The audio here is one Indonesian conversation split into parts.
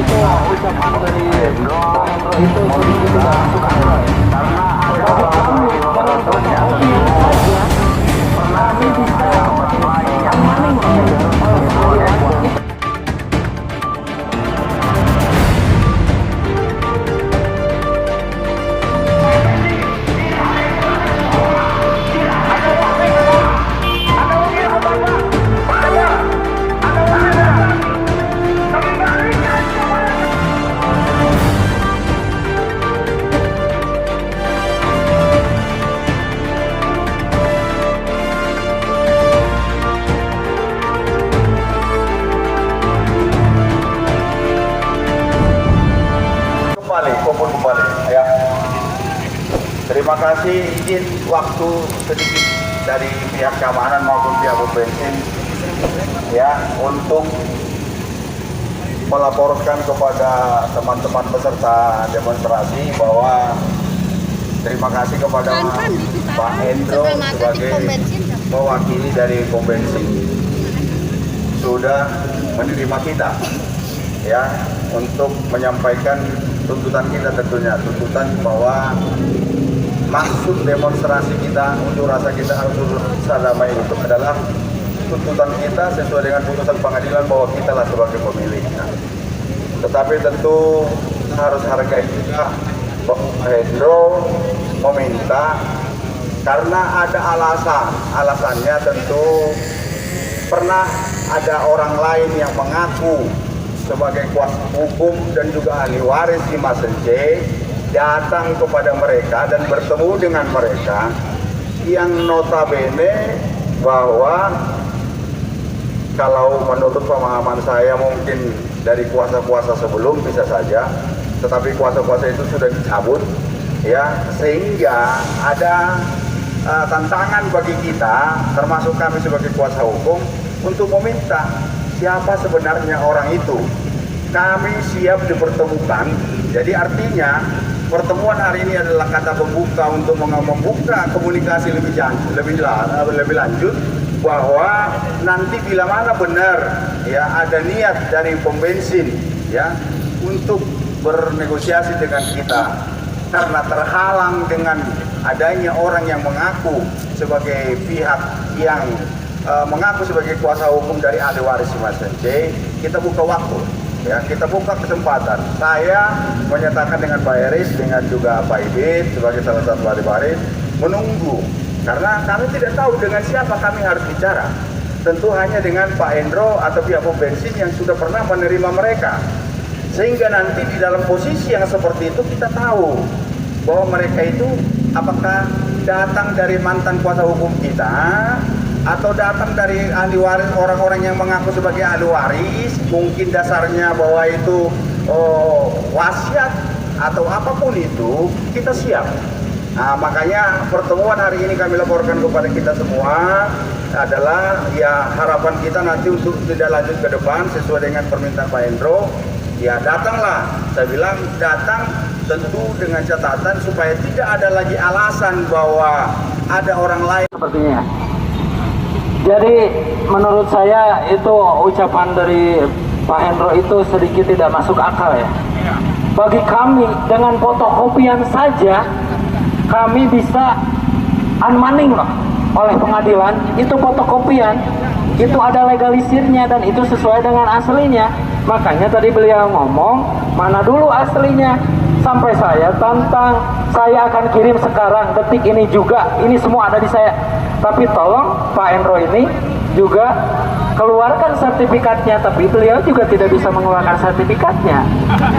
itu ucapan dari Pak Hendro itu sedikit tidak masuk akal ya. Bagi kami dengan fotokopi saja kami bisa maning oleh pengadilan. kembali ya. Terima kasih, izin waktu sedikit dari pihak keamanan maupun pihak bensin ya untuk melaporkan kepada teman-teman peserta demonstrasi bahwa terima kasih kepada Pak Hendro sebagai mewakili dari pom bensin sudah menerima kita ya untuk menyampaikan tuntutan kita, tentunya tuntutan bahwa maksud demonstrasi kita, unjuk rasa kita untuk damai itu adalah tuntutan kita sesuai dengan putusan pengadilan bahwa kita lah sebagai pemiliknya. Tetapi tentu harus hargai juga Pak Hendro meminta karena ada alasannya tentu pernah ada orang lain yang mengaku sebagai kuasa hukum dan juga ahli waris Dimas Sence datang kepada mereka dan bertemu dengan mereka yang notabene bahwa kalau menurut pemahaman saya mungkin dari kuasa-kuasa sebelum bisa saja, tetapi kuasa-kuasa itu sudah dicabut ya, sehingga ada tantangan bagi kita termasuk kami sebagai kuasa hukum untuk meminta siapa sebenarnya orang itu. Kami siap dipertemukan. Jadi artinya pertemuan hari ini adalah kata pembuka untuk membuka komunikasi lebih lanjut bahwa nanti bila mana benar ya ada niat dari pom bensin ya untuk bernegosiasi dengan kita karena terhalang dengan adanya orang yang mengaku sebagai pihak yang mengaku sebagai kuasa hukum dari ahli waris Dimas Sence, kita buka waktu ya, kita buka kesempatan. Saya menyatakan dengan Pak Eris dengan juga Pak Ibit sebagai salah satu ahli waris menunggu karena kami tidak tahu dengan siapa kami harus bicara. Tentu hanya dengan Pak Hendro atau pihak pom bensin yang sudah pernah menerima mereka, sehingga nanti di dalam posisi yang seperti itu kita tahu bahwa mereka itu apakah datang dari mantan kuasa hukum kita atau datang dari ahli waris, orang-orang yang mengaku sebagai ahli waris, mungkin dasarnya bahwa itu wasiat atau apapun itu, kita siap. Nah, makanya pertemuan hari ini kami laporkan kepada kita semua adalah ya harapan kita nanti untuk tidak lanjut ke depan sesuai dengan permintaan Pak Hendro, ya datanglah. Saya bilang datang tentu dengan catatan supaya tidak ada lagi alasan bahwa ada orang lain sepertinya. Jadi menurut saya itu ucapan dari Pak Hendro itu sedikit tidak masuk akal ya. Bagi kami dengan fotokopian saja kami bisa unmaning loh oleh pengadilan. Itu fotokopian, itu ada legalisirnya dan itu sesuai dengan aslinya. Makanya tadi beliau ngomong mana dulu aslinya. Sampai saya tantang, saya akan kirim sekarang detik ini juga, ini semua ada di saya. Tapi tolong Pak Hendro ini juga keluarkan sertifikatnya, tapi beliau juga tidak bisa mengeluarkan sertifikatnya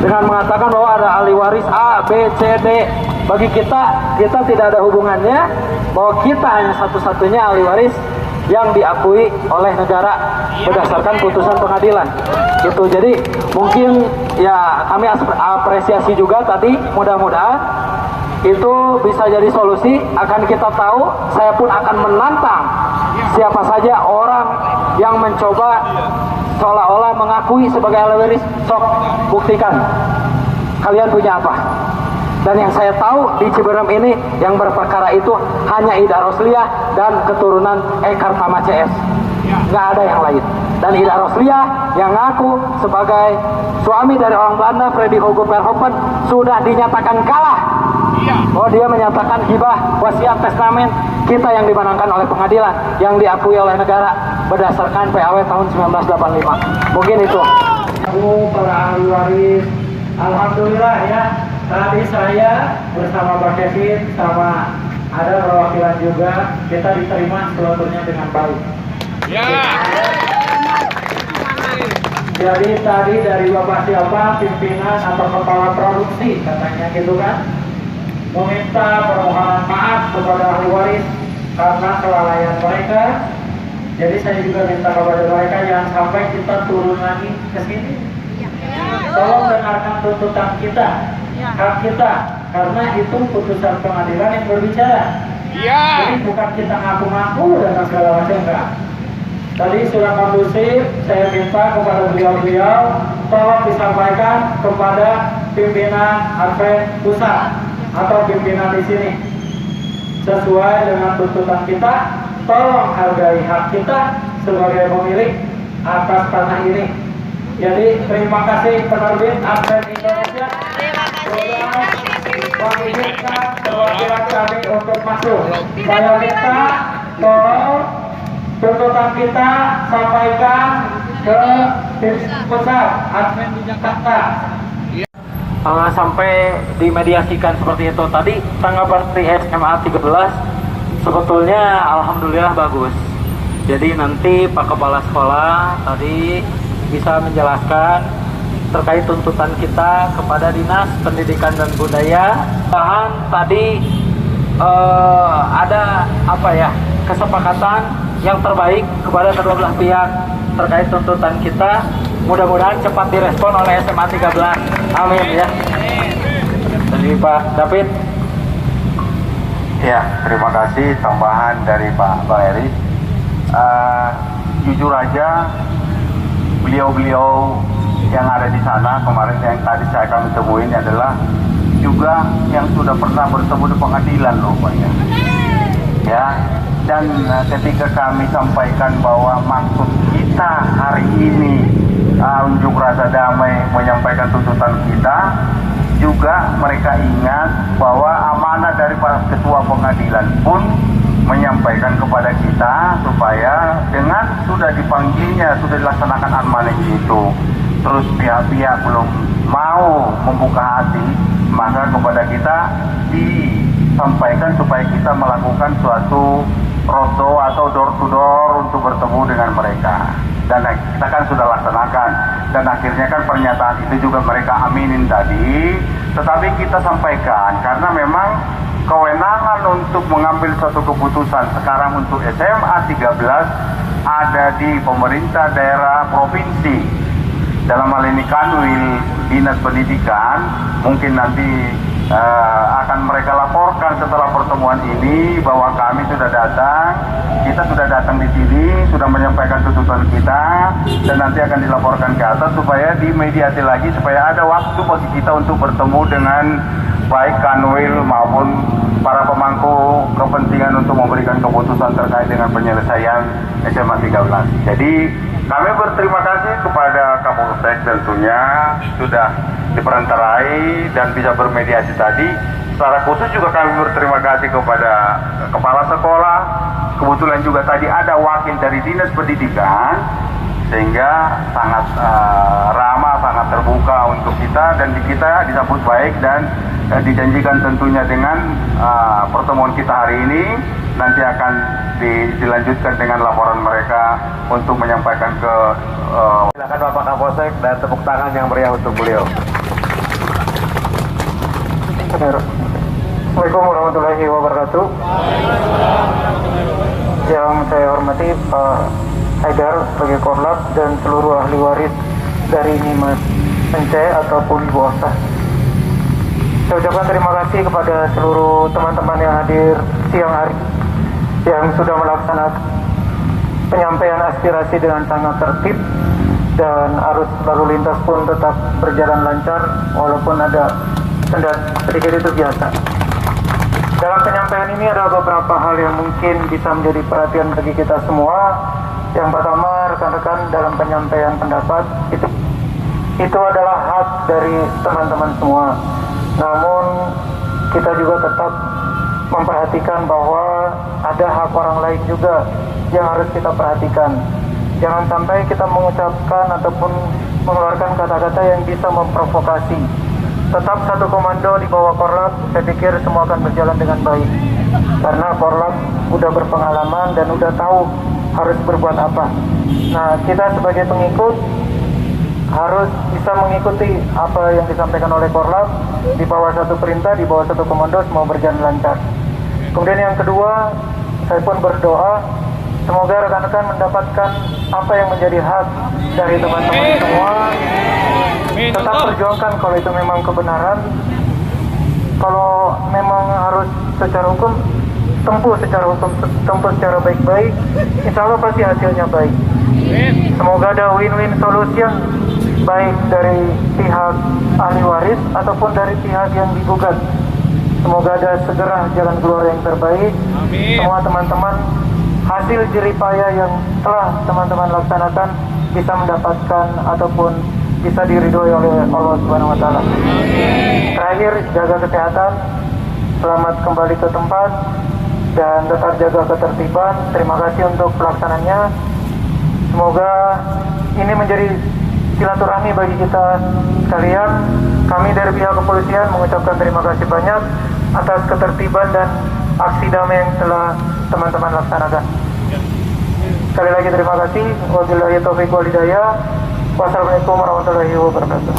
dengan mengatakan bahwa ada ahli waris A, B, C, D. Bagi kita tidak ada hubungannya, bahwa kita hanya satu-satunya ahli waris yang diakui oleh negara berdasarkan putusan pengadilan. Gitu. Jadi mungkin ya kami apresiasi juga tadi, mudah-mudahan itu bisa jadi solusi. Akan kita tahu, saya pun akan menantang siapa saja orang yang mencoba seolah-olah mengakui sebagai ahli waris. Sok buktikan kalian punya apa. Dan yang saya tahu di Ciberem ini yang berperkara itu hanya Ida Rosliah dan keturunan Eka Tama CS. Nggak ada yang lain. Dan Ida Rosliah yang ngaku sebagai suami dari orang Belanda, Freddy Hugo Verhoeven, sudah dinyatakan kalah. Oh, dia menyatakan hibah, wasiat, testamen kita yang dimenangkan oleh pengadilan, yang diakui oleh negara berdasarkan PAW tahun 1985. Mungkin itu. Para ahli waris, alhamdulillah ya. Tadi saya bersama Pak Kevin sama ada perwakilan juga, kita diterima seluruhnya dengan baik. Ya. Jadi tadi dari Bapak siapa, pimpinan atau kepala produksi katanya gitu kan, meminta permohonan maaf kepada ahli waris karena kelalaian mereka. Jadi saya juga minta kepada mereka jangan sampai kita turun lagi ke sini. Tolong dengarkan tuntutan kita, hak kita, karena itu putusan pengadilan yang berbicara. Jadi bukan kita ngaku-ngaku dan segala macam, enggak. Tadi sudah kondusif, saya minta kepada beliau-beliau tolong disampaikan kepada pimpinan Advent pusat atau pimpinan di sini sesuai dengan tuntutan kita. Tolong hargai hak kita sebagai pemilik atas tanah ini. Jadi terima kasih penerbit Advent Indonesia sudah mengizinkan perwakilan kami untuk masuk. Saya minta tolong tuntutan kita sampaikan ke pusat Advent Jakarta. Sampai dimediasikan seperti itu tadi tanggapan SMA 13 sebetulnya alhamdulillah bagus. Jadi nanti Pak Kepala Sekolah tadi bisa menjelaskan terkait tuntutan kita kepada Dinas Pendidikan dan Budaya. Bahan tadi ada apa ya, kesepakatan yang terbaik kepada kedua belah pihak terkait tuntutan kita. Mudah-mudahan cepat direspon oleh SMA 13. Amin ya. Jadi Pak David. Ya, terima kasih tambahan dari Pak Eri. Jujur aja, beliau-beliau yang ada di sana kemarin yang tadi kami temuin adalah juga yang sudah pernah bertemu di pengadilan rupanya. Ya, dan ketika kami sampaikan bahwa maksud kita hari ini unjuk rasa damai menyampaikan tuntutan kita, juga mereka ingat bahwa amanah dari Pak Ketua Pengadilan pun menyampaikan kepada kita supaya dengan sudah dipanggilnya, sudah dilaksanakan amanah itu, terus pihak-pihak belum mau membuka hati, maka kepada kita disampaikan supaya kita melakukan suatu roadshow atau door to door untuk bertemu dengan mereka. Dan kita kan sudah laksanakan, dan akhirnya kan pernyataan itu juga mereka aminin tadi. Tetapi kita sampaikan karena memang kewenangan untuk mengambil suatu keputusan sekarang untuk SMA 13 ada di pemerintah daerah provinsi. Dalam hal ini Kanwil Dinas Pendidikan, mungkin nanti akan mereka laporkan setelah pertemuan ini bahwa kami sudah datang, kita sudah datang di sini, sudah menyampaikan tuntutan kita, dan nanti akan dilaporkan ke atas supaya dimediasi lagi, supaya ada waktu bagi kita untuk bertemu dengan baik Kanwil maupun para pemangku kepentingan untuk memberikan keputusan terkait dengan penyelesaian SMA 13. Jadi kami berterima kasih kepada Kapolsek tentunya sudah diperantarai dan bisa bermediasi tadi. Secara khusus juga kami berterima kasih kepada kepala sekolah. Kebetulan juga tadi ada wakil dari Dinas Pendidikan, sehingga sangat ramah, sangat terbuka untuk kita, dan kita disambut baik dan dijanjikan tentunya dengan pertemuan kita hari ini nanti akan dilanjutkan dengan laporan mereka untuk menyampaikan ke silakan Bapak Kapolsek dan tepuk tangan yang meriah untuk beliau. Assalamualaikum warahmatullahi wabarakatuh. Yang saya hormati Pak Haidar sebagai Korlap dan seluruh ahli waris dari Nimas Enceh ataupun Ibu Osta. Saya ucapkan terima kasih kepada seluruh teman-teman yang hadir siang hari, yang sudah melaksanakan penyampaian aspirasi dengan sangat tertib, dan arus lalu lintas pun tetap berjalan lancar walaupun ada sedikit itu biasa. Dalam penyampaian ini ada beberapa hal yang mungkin bisa menjadi perhatian bagi kita semua. Yang pertama, rekan-rekan, dalam penyampaian pendapat itu adalah hak dari teman-teman semua. Namun kita juga tetap memperhatikan bahwa ada hak orang lain juga yang harus kita perhatikan. Jangan sampai kita mengucapkan ataupun mengeluarkan kata-kata yang bisa memprovokasi. Tetap satu komando di bawah Korlap, saya pikir semua akan berjalan dengan baik. Karena Korlap udah berpengalaman dan udah tahu harus berbuat apa. Nah, kita sebagai pengikut harus bisa mengikuti apa yang disampaikan oleh Korlap, di bawah satu perintah, di bawah satu komando, semua berjalan lancar. Kemudian yang kedua, saya pun berdoa semoga rekan-rekan mendapatkan apa yang menjadi hak dari teman-teman semua. Tetap perjuangkan kalau itu memang kebenaran. Kalau memang harus secara hukum, tempuh secara hukum, tempuh secara baik-baik. Insya Allah pasti hasilnya baik. Semoga ada win-win solution, baik dari pihak ahli waris ataupun dari pihak yang digugat. Semoga ada segera jalan keluar yang terbaik. Semua teman-teman, hasil jeripaya yang telah teman-teman laksanakan bisa mendapatkan ataupun bisa diridhoi oleh Allah Subhanahu wa taala. Terakhir, jaga kesehatan, selamat kembali ke tempat dan tetap jaga ketertiban. Terima kasih untuk pelaksananya. Semoga ini menjadi silaturahmi bagi kita sekalian. Kami dari pihak kepolisian mengucapkan terima kasih banyak atas ketertiban dan aksi damai yang telah teman-teman laksanakan. Sekali lagi terima kasih. Wabillahi taufiq wal hidayah. Wassalamualaikum warahmatullahi wabarakatuh.